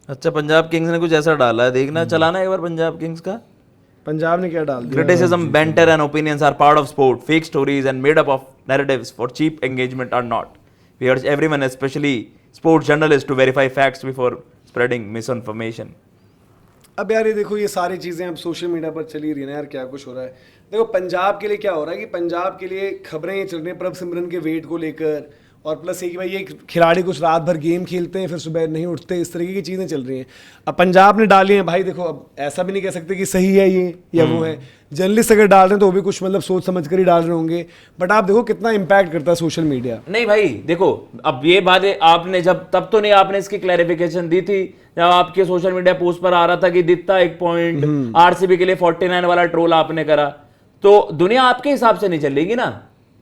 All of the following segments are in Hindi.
अच्छा, पंजाब किंग्स ने कुछ ऐसा डाला है, देखना चलाना एक बार पंजाब किंग्स का। पंजाब ने क्या डाल दिया? Criticism, banter and opinions are part of sport. Fake stories and made up of narratives for cheap engagement are not. We urge everyone, especially sports journalists, to verify facts before spreading misinformation. अब यार ये देखो, ये सारी चीज़ें अब सोशल मीडिया पर चली रही है ना यार, क्या कुछ हो रहा है। देखो पंजाब के लिए क्या हो रहा है कि पंजाब के लिए खबरें ये चल रही हैं प्रभ सिमरन के वेट को लेकर, और प्लस ये कि भाई ये खिलाड़ी कुछ रात भर गेम खेलते हैं फिर सुबह नहीं उठते, इस तरीके की चीज़ें चल रही हैं। अब पंजाब ने डाली हैं भाई, देखो अब ऐसा भी नहीं कह सकते कि सही है ये या वो है। जर्नलिस्ट अगर डाल रहे हैं तो वो भी कुछ मतलब सोच समझ कर ही डाल रहे होंगे, बट आप देखो कितना इम्पैक्ट करता है सोशल मीडिया। नहीं भाई देखो, अब ये बात आपने जब तब तो नहीं आपने इसकी क्लैरिफिकेशन दी थी जब आपके सोशल मीडिया पोस्ट पर आ रहा था कि दिखता 1 पॉइंट आरसीबी के लिए 49 वाला ट्रोल आपने करा, तो दुनिया आपके हिसाब से नहीं चलेगी ना।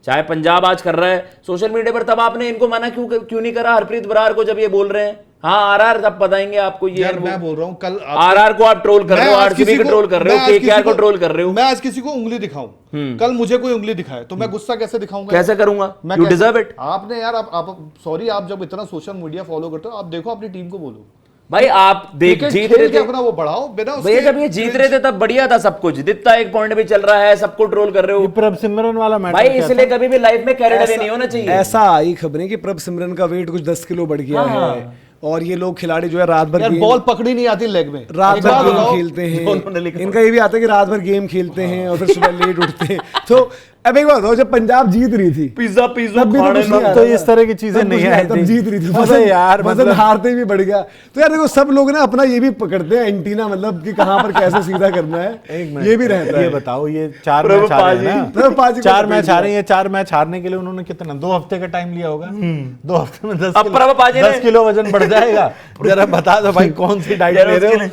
चाहे पंजाब आज कर रहा है सोशल मीडिया पर, तब आपने इनको मना क्यों नहीं करा हरप्रीत बरार को जब ये बोल रहे हैं? हाँ आरआर तब बताएंगे आपको। ये मैं बोल रहा हूँ कल आरआर को आप ट्रोल कर रहे हो, आरसीबी को ट्रोल कर रहे हो, केकेआर को ट्रोल कर रहे हो। मैं आज किसी को उंगली दिखाऊं, कल मुझे कोई उंगली दिखाए तो मैं गुस्सा कैसे दिखाऊंगा? कैसे करूंगा? You deserve it. आपने यार आप सॉरी, आप जब इतना सोशल मीडिया फॉलो करते हो, आप देखो अपनी टीम को बोलो भाई, आप देख जीत रहे थे अपना वो बढ़ाओ बिना भैया, जब ये जीत रहे थे तब बढ़िया था सब कुछ, दिखता 1 पॉइंट भी चल रहा है, सबको ट्रोल कर रहे हो। प्रभ सिमरन वाला मैटर भाई इसलिए कभी भी लाइफ में कैरेड अवे नहीं होना चाहिए। ऐसा आई खबरें कि प्रभ सिमरन का वेट कुछ 10 किलो बढ़ गया है, और ये लोग खिलाड़ी जो है रात भर बॉल पकड़ी नहीं आती लेग में, रात भर गेम खेलते हैं। इनका ये भी आता है कि रात भर गेम खेलते हैं और फिर सुबह लेट उठते हैं। तो अब एक बात बताओ, जब पंजाब जीत रही थी पिज्जा खाने तो इस तरह की चीजें नहीं आई तब थी। जीत रही थी, अबे यार वजन हारते भी बढ़ गया। तो यार देखो सब लोग ना अपना ये भी पकड़ते हैं एंटीना, मतलब कि कहां पर कैसे सीधा करना है, ये भी रहता है। ये बताओ, ये 4 मैच आ रहे हैं ना, 4 मैच आ रहे हैं, 4 मैच हारने के लिए उन्होंने कितना 2 हफ्ते का टाइम लिया होगा। 2 हफ्ते में 10 किलो वजन बढ़ जाएगा। जरा बता दो भाई कौन सी डाइट ले रहे हो?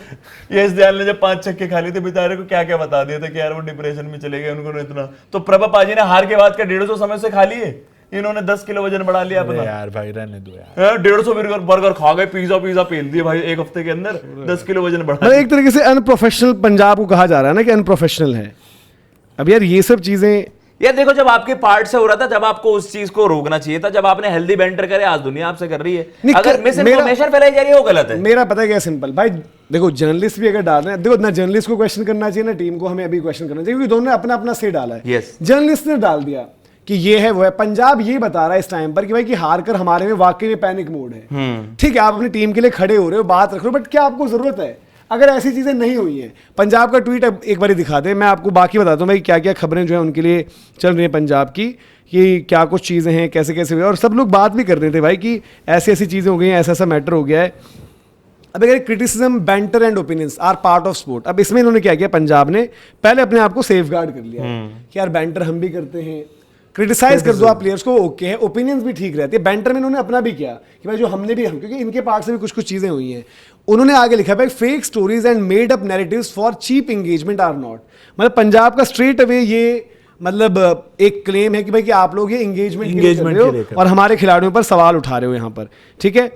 यश दयाल ने जब 5 छक्के खा लिए थे बेचारे को, क्या क्या बता दिया था कि यार वो डिप्रेशन में चले गए, उनको इतना। तो प्रभा पाजी ने हार के बाद 150 समय से खा लिए, इन्होंने 10 किलो वजन बढ़ा लिया अपना। यार भाई रहने दो यार, 150 बर्गर खा गए, पिज्जा पेल दिए भाई 1 हफ्ते के अंदर, 10 किलो वजन बढ़ा। मतलब एक तरीके से अनप्रोफेशनल पंजाब को कहा जा रहा है ना कि अनप्रोफेशनल है। अब यार ये सब चीजें, यार देखो जब आपके पार्ट से हो रहा था, जब आपको उस चीज को रोकना चाहिए था, जब आपने हेल्दी बैंटर करे, आज दुनिया आपसे कर रही है। अगर मिस इन्फॉर्मेशन फैलाई जा रही है वो गलत है। मेरा पता है क्या सिंपल भाई, देखो जर्नलिस्ट भी अगर डाल रहे हैं, देखो ना जर्नलिस्ट को क्वेश्चन करना चाहिए ना टीम को हमें अभी क्वेश्चन करना चाहिए, क्योंकि दोनों ने अपना अपना से डाला है। जर्नलिस्ट ने डाल दिया कि ये है वो है, पंजाब ये बता रहा है इस टाइम पर कि भाई कि हार कर हमारे में वाकई में पैनिक मोड है। ठीक है, आप अपनी टीम के लिए खड़े हो रहे हो, बात रख रहे हो, बट क्या आपको जरूरत है? अगर ऐसी चीजें नहीं हुई हैं, पंजाब का ट्वीट एक बार दिखा दे, मैं आपको बाकी बताता हूँ भाई क्या क्या खबरें जो है उनके लिए चल रही हैं पंजाब की, कि क्या कुछ चीजें हैं, कैसे कैसे हुए, और सब लोग बात भी कर रहे थे भाई कि ऐसी ऐसी चीजें हो गई हैं, ऐसा ऐसा मैटर हो गया है। अब अगर criticism, banter and opinions are part of sport, अब इसमें इन्होंने क्या किया, पंजाब ने पहले अपने आप को सेफ गार्ड कर लिया कि यार बैंटर हम भी करते हैं, क्रिटिसाइज कर दो आप प्लेयर्स को, ओके है, ओपिनियंस भी ठीक रहते हैं। बैंटर में इन्होंने अपना भी किया कि भाई जो हमने भी, हम क्योंकि इनके पार्ट से भी कुछ कुछ चीजें हुई हैं, उन्होंने आगे लिखा भाई fake stories and made up narratives for cheap engagement are not. मतलब पंजाब का स्ट्रेट अवे ये मतलब एक क्लेम है कि भाई कि आप लोग ये एंगेजमेंट कर रहे हो और हमारे खिलाड़ियों पर सवाल उठा रहे हो यहाँ पर, ठीक है।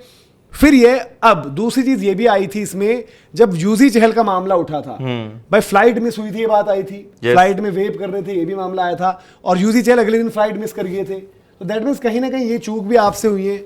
फिर ये अब दूसरी चीज ये भी आई थी इसमें, जब यूजी चहल का मामला उठा था भाई, फ्लाइट मिस हुई थी, ये बात आई थी, फ्लाइट में वेप कर रहे थे, ये भी मामला आया था, और यूजी चहल अगले दिन फ्लाइट मिस कर गए थे। तो दैट मीन्स कहीं ना कहीं ये चूक भी आपसे हुई है।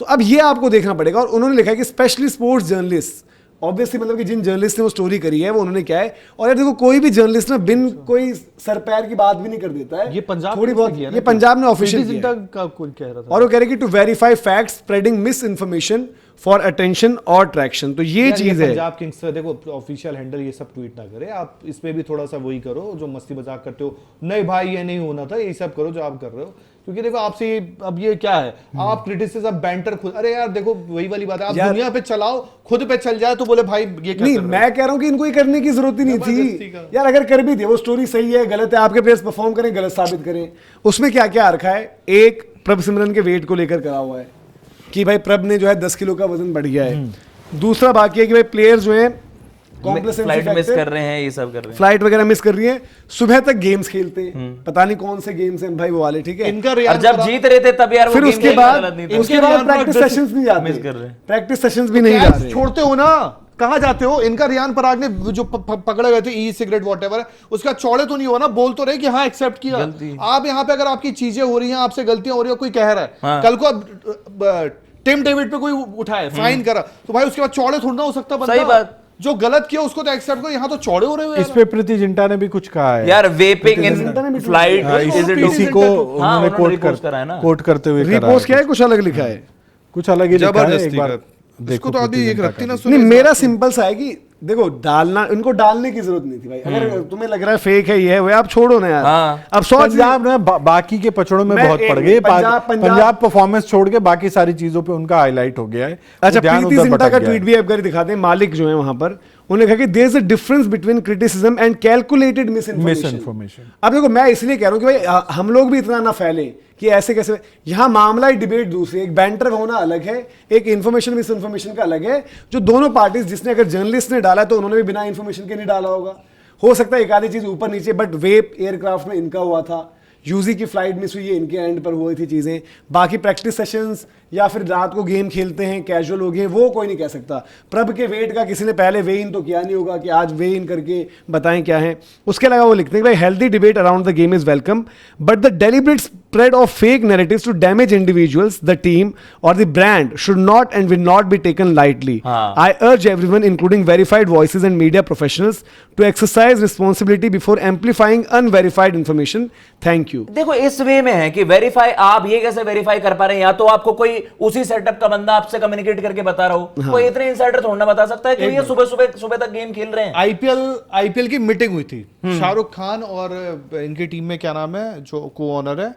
तो अब ये आपको देखना पड़ेगा, और उन्होंने लिखा है कि स्पेशली स्पोर्ट्स जर्नलिस्ट, ऑब्वियसली मतलब कि जिन जर्नलिस्ट ने वो स्टोरी करी है वो उन्होंने क्या है, और यार देखो कोई भी जर्नलिस्ट ना बिन कोई सर पैर की बात भी नहीं कर देता है, ये पंजाब थोड़ी बहुत, ये पंजाब ने ऑफिशियल किया है। और वो कह रहे कि to verify facts spreading misinformation for attention और ट्रैक्शन। तो ये चीज है, पंजाब किंग्स से देखो ऑफिशियल हैंडल ये सब ट्वीट ना करे, आप इसमें भी थोड़ा सा वही करो जो मस्ती मजाक करते हो, नहीं भाई ये नहीं होना था, ये सब करो जो आप कर रहे हो, क्योंकि देखो आपसे अब ये क्या है, आप क्रिटिसिज्म बैंटर खुद, अरे यार देखो वही वाली बात है, आप दुनिया पे चलाओ, खुद पे चल जाए तो बोले भाई ये क्या नहीं, मैं कह रहा हूं कि इनको ये करने की जरूरत ही नहीं थी यार। अगर कर भी दे, वो स्टोरी सही है गलत है, आपके प्लेयर्स परफॉर्म करें, गलत साबित करें, उसमें क्या क्या रखा है। एक प्रभ सिमरन के वेट को लेकर करा हुआ है कि भाई प्रभ ने जो है 10 किलो का वजन बढ़ गया है। दूसरा बाकी है कि भाई प्लेयर्स जो है फ्लाइट मिस कर रहे हैं, ये सब कर रहे हैं, फ्लाइट वगैरह मिस कर रही है, सुबह तक गेम्स खेलते हैं, पता नहीं कौन से गेम्स हैं भाई वो वाले, ठीक है। इनका और जब जीत रहे थे तब यार फिर उसके बाद प्रैक्टिस सेशंस नहीं जाते, मिस कर रहे हैं, प्रैक्टिस सेशंस भी नहीं जा रहे, छोड़ते हो ना, कहाँ जाते हो। इनका रियान पराग ने जो पकड़े गए थे ई सिगरेट वॉटेवर, उसका चौड़े तो नहीं हुआ ना, बोल तो रहे कि हाँ एक्सेप्ट किया। आप यहाँ पे अगर आपकी चीजें हो रही हैं, आपसे गलतियां हो रही है, कोई कह रहा है, कल को टिम डेविड पे कोई उठाए, फाइन करा, तो भाई उसके बाद चौड़े थोड़ा ना हो सकता बंदा। सही बात। जो गलत किया उसको तो एक्सेप्ट करो, यहाँ तो चौड़े हो रहे हो इस पे प्रीति जिंटा ने भी कुछ कहा है यार, वेपिंग इन फ्लाइट इसी को उन्होंने कोट करते हुए रिपोस्ट क्या है, कुछ अलग लिखा है, कुछ अलग ही लिखा है। एक बार इसको तो अभी एक रत्ती ना नहीं, मेरा सिंपल सा है कि देखो डालना, इनको डालने की जरूरत नहीं थी भाई। अगर तुम्हें लग रहा है फेक है, ये है वो, आप छोड़ो ना यार। अब पंजाब ने बाकी के पचड़ों में बहुत पड़ गए, पंजाब परफॉर्मेंस छोड़ के बाकी सारी चीजों पे उनका हाईलाइट हो गया है। अच्छा, प्रीति जिंटा का ट्वीट भी आप अगर दिखाते हैं, मालिक जो है वहां पर, उन्होंने कहा कि there is a difference between criticism and calculated misinformation. अब देखो, मैं इसलिए कह रहा हूं कि भाई हम लोग भी इतना ना फैलें कि ऐसे कैसे, यहां मामला ही डिबेट दूसरी, एक बैंटर होना अलग है, एक इन्फॉर्मेशन मिस इन्फॉर्मेशन का अलग है। जो दोनों पार्टीज, जिसने अगर जर्नलिस्ट ने डाला तो उन्होंने भी बिना इन्फॉर्मेशन के नहीं डाला होगा, हो सकता है एक आधी चीज ऊपर नीचे, बट वेप एयरक्राफ्ट में इनका हुआ था, यूजी की फ्लाइट मिस हुई है, इनके एंड पर हुई थी चीजें, बाकी प्रैक्टिस सेशंस या फिर रात को गेम खेलते हैं, कैजुअल हो गए, वो कोई नहीं कह सकता। प्रभ के वेट का किसी ने पहले वे इन तो किया नहीं होगा कि आज वे इन करके बताएं क्या है। उसके अलावा वो लिखते हैं कि भाई healthy debate around the game is welcome, but the deliberate spread of fake narratives to damage individuals, the team, or the brand should not and will not be taken lightly. I urge everyone, including verified voices and media professionals, to exercise responsibility before amplifying unverified information. Thank you. देखो, इस वे में है कि वेरीफाई, आप ये कैसे वेरीफाई कर पा रहे हैं? या तो आपको कोई उसी सेटअप का बंदा आपसे कम्युनिकेट करके बता रहा हो, कोई इतने इनसाइडर थोड़ा ना बता सकता है कि ये सुबह तक गेम खेल रहे हैं। आईपीएल की मीटिंग हुई थी, शाहरुख खान और इनकी टीम में क्या नाम है जो को ऑनर है,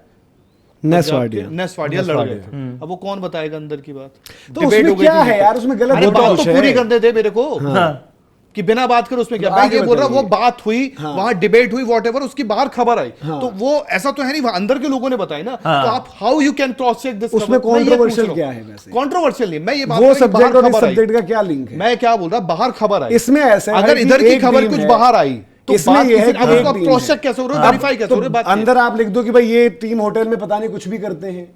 नेस्वाडिया लड़ गए थे। अब वो कौन बताएगा अंदर की बात? तो उसमें क्या है यार, उसमें गलत बात तो पूरी करने दे मेरे को कि बिना बात कर उसमें क्या। मैं ये बोल रहा हूँ, वो बात हुई, वहां डिबेट हुई, व्हाटएवर, उसकी बाहर खबर आई, तो वो ऐसा तो है नहीं, वहां अंदर के लोगों ने बताया ना। तो आप how you can cross check this? उसमें कंट्रोवर्शियल क्या है? वैसे कंट्रोवर्शियल नहीं, मैं ये बात, वो सब्जेक्ट और इस सब्जेक्ट का क्या लिंक है? मैं क्या बोल रहा, बाहर खबर आई, इसमें ऐसा अगर इधर की खबर कुछ बाहर आई तो इसमें ये है अब उसका क्रॉस चेक कैसे हो रहा है, वेरीफाई कैसे हो रहा है? अंदर आप लिख दो कि भाई ये टीम होटल में पता नहीं कुछ भी करते हैं,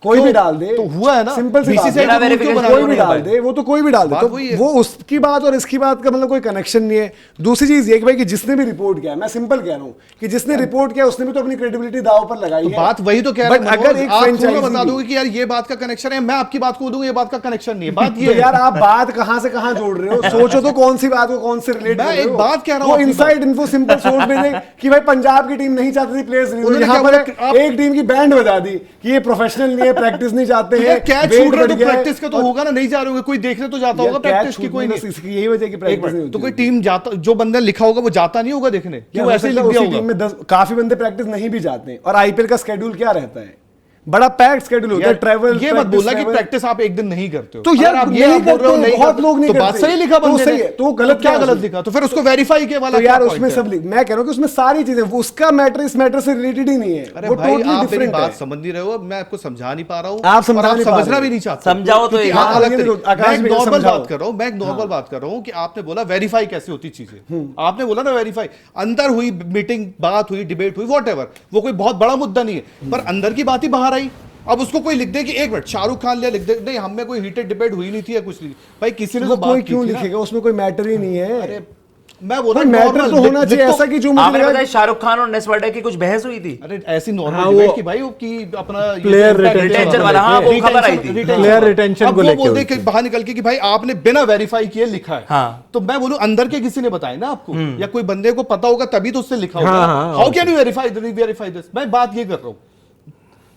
कोई भी डाल दे, तो हुआ है ना, सिंपल सी बात, कोई भी डाल दे, वो तो कोई भी डाल दे, तो वो उसकी बात और इसकी बात का मतलब कोई कनेक्शन नहीं है। दूसरी चीज ये कि भाई कि जिसने भी रिपोर्ट किया, मैं सिंपल कह रहा हूं कि जिसने रिपोर्ट किया उसने भी तो अपनी क्रेडिबिलिटी दांव पर लगाई है। बात वही तो कह रहा हूं, अगर एक फ्रेंचाइजी बता दोगे कि यार ये बात का कनेक्शन है, मैं आपकी बात को दूंगा ये बात का कनेक्शन नहीं है, बात ये यार आप बात कहां से कहां जोड़ रहे हो? सोचो तो कौन सी बात को कौन से रिलेट कर रहे हो? मैं एक बात कह रहा हूं, वो इनसाइड इन्फो सिंपल सोच में दे कि भाई पंजाब की टीम नहीं चाहती थी प्लेयर्स नहीं, यहां पर एक टीम की बैंड बजा दी कि ये प्रोफेशनल नहीं है, प्रैक्टिस नहीं जाते हैं। क्या छूट रहा है? तो प्रैक्टिस का तो होगा ना, नहीं जा रहे होंगे, कोई देखने तो जाता होगा प्रैक्टिस की, कोई नहीं, इसकी यही वजह की प्रैक्टिस नहीं होती। तो कोई टीम जाता, जो बंदा लिखा होगा वो जाता नहीं होगा देखने, क्यों ऐसे लिख दिया होगा? टीम में 10 काफी बंदे प्रैक्टिस नहीं भी जाते हैं। और आईपीएल का शेड्यूल क्या रहता है? बड़ा पैक्ड शेड्यूल होता है, ट्रैवल। ये मत बोलना कि प्रैक्टिस आप एक दिन नहीं करते हो, तो यार आप ये करते हो, बहुत लोग नहीं करते, तो बात सही लिखा बंदे ने, तो गलत क्या गलत लिखा? तो फिर उसको वेरीफाई के वाला तो यार उसमें सब मैं कह रहा हूं कि उसमें सारी चीजें, उसका मैटर इस मैटर से रिलेटेड ही नहीं है। वो टोटली डिफरेंट है। बात समझ नहीं रहे हो, मैं आपको समझा नहीं पा रहा हूं, आप समझना भी नहीं चाहते। समझाओ तो मैं नॉर्मल बात कर रहा हूं, मैं एक नॉर्मल बात कर रहा हूं कि आपने बोला वेरीफाई कैसे होती चीजें, आपने बोला ना वेरीफाई, अंदर हुई मीटिंग, बात हुई, डिबेट हुई, व्हाटएवर, वो कोई बहुत बड़ा मुद्दा नहीं है, पर अंदर की बात ही बाहर आई। अब उसको कोई लिख दे कि एक मिनट शाहरुख खान लिया, लिख दे नहीं हम में कोई हीटेड डिबेट हुई नहीं थी या कुछ नहीं, भाई किसी ने तो बात की क्यों लिखेगा? उसमें कोई मैटर ही नहीं है। अरे मैं बोल रहा हूं मैटर तो होना चाहिए ऐसा कि जो मुझे लगा शाहरुख खान और नेस्वाडिया की कुछ बहस हुई थी। अरे ऐसी नॉर्मल डिबेट की भाई, वो की अपना प्लेयर रिटेंशन वाला, हां वो खबर आई थी, प्लेयर रिटेंशन को लेके। वो बोल दे बाहर निकल के कि भाई आपने बिना वेरीफाई किए लिखा है, तो मैं बोलूं अंदर के किसी ने बताया ना आपको, या कोई बंदे को पता होगा तभी तो उससे लिखा होगा। How can you verify this? मैं बात ये कर रहा हूं,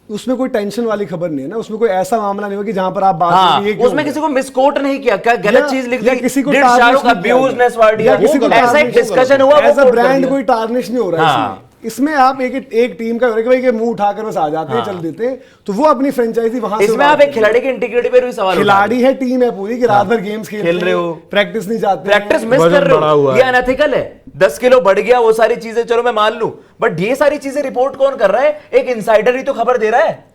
उसमें कोई टेंशन वाली खबर नहीं है ना, उसमें कोई ऐसा मामला नहीं हो कि जहां पर आप बात उसमें किसी को मिसकोट नहीं किया, क्या गलत चीज लिख दी, किसी को शाहरुख अब्यूज नेस्वाडिया, ऐसा एक डिस्कशन हुआ, एज अ ब्रांड कोई टार्निश नहीं हो रहा है इसमें आप एक टीम का भाई के मुंह उठाकर बस आ जाते हैं, चल देते हैं, तो वो अपनी फ्रेंचाइजी वहां से। इसमें आप एक खिलाड़ी की इंटीग्रिटी पे भी सवाल, खिलाड़ी है, टीम है पूरी कि रात भर गेम्स खेल रहे हो, प्रैक्टिस नहीं जाते, प्रैक्टिस मिस कर रहे हो, ये अनएथिकल है। 10 किलो बढ़ गया, वो सारी चीजें चलो मैं मान लूं, बट ये सारी चीजें रिपोर्ट कौन कर रहा है? एक इनसाइडर ही तो खबर दे रहा है।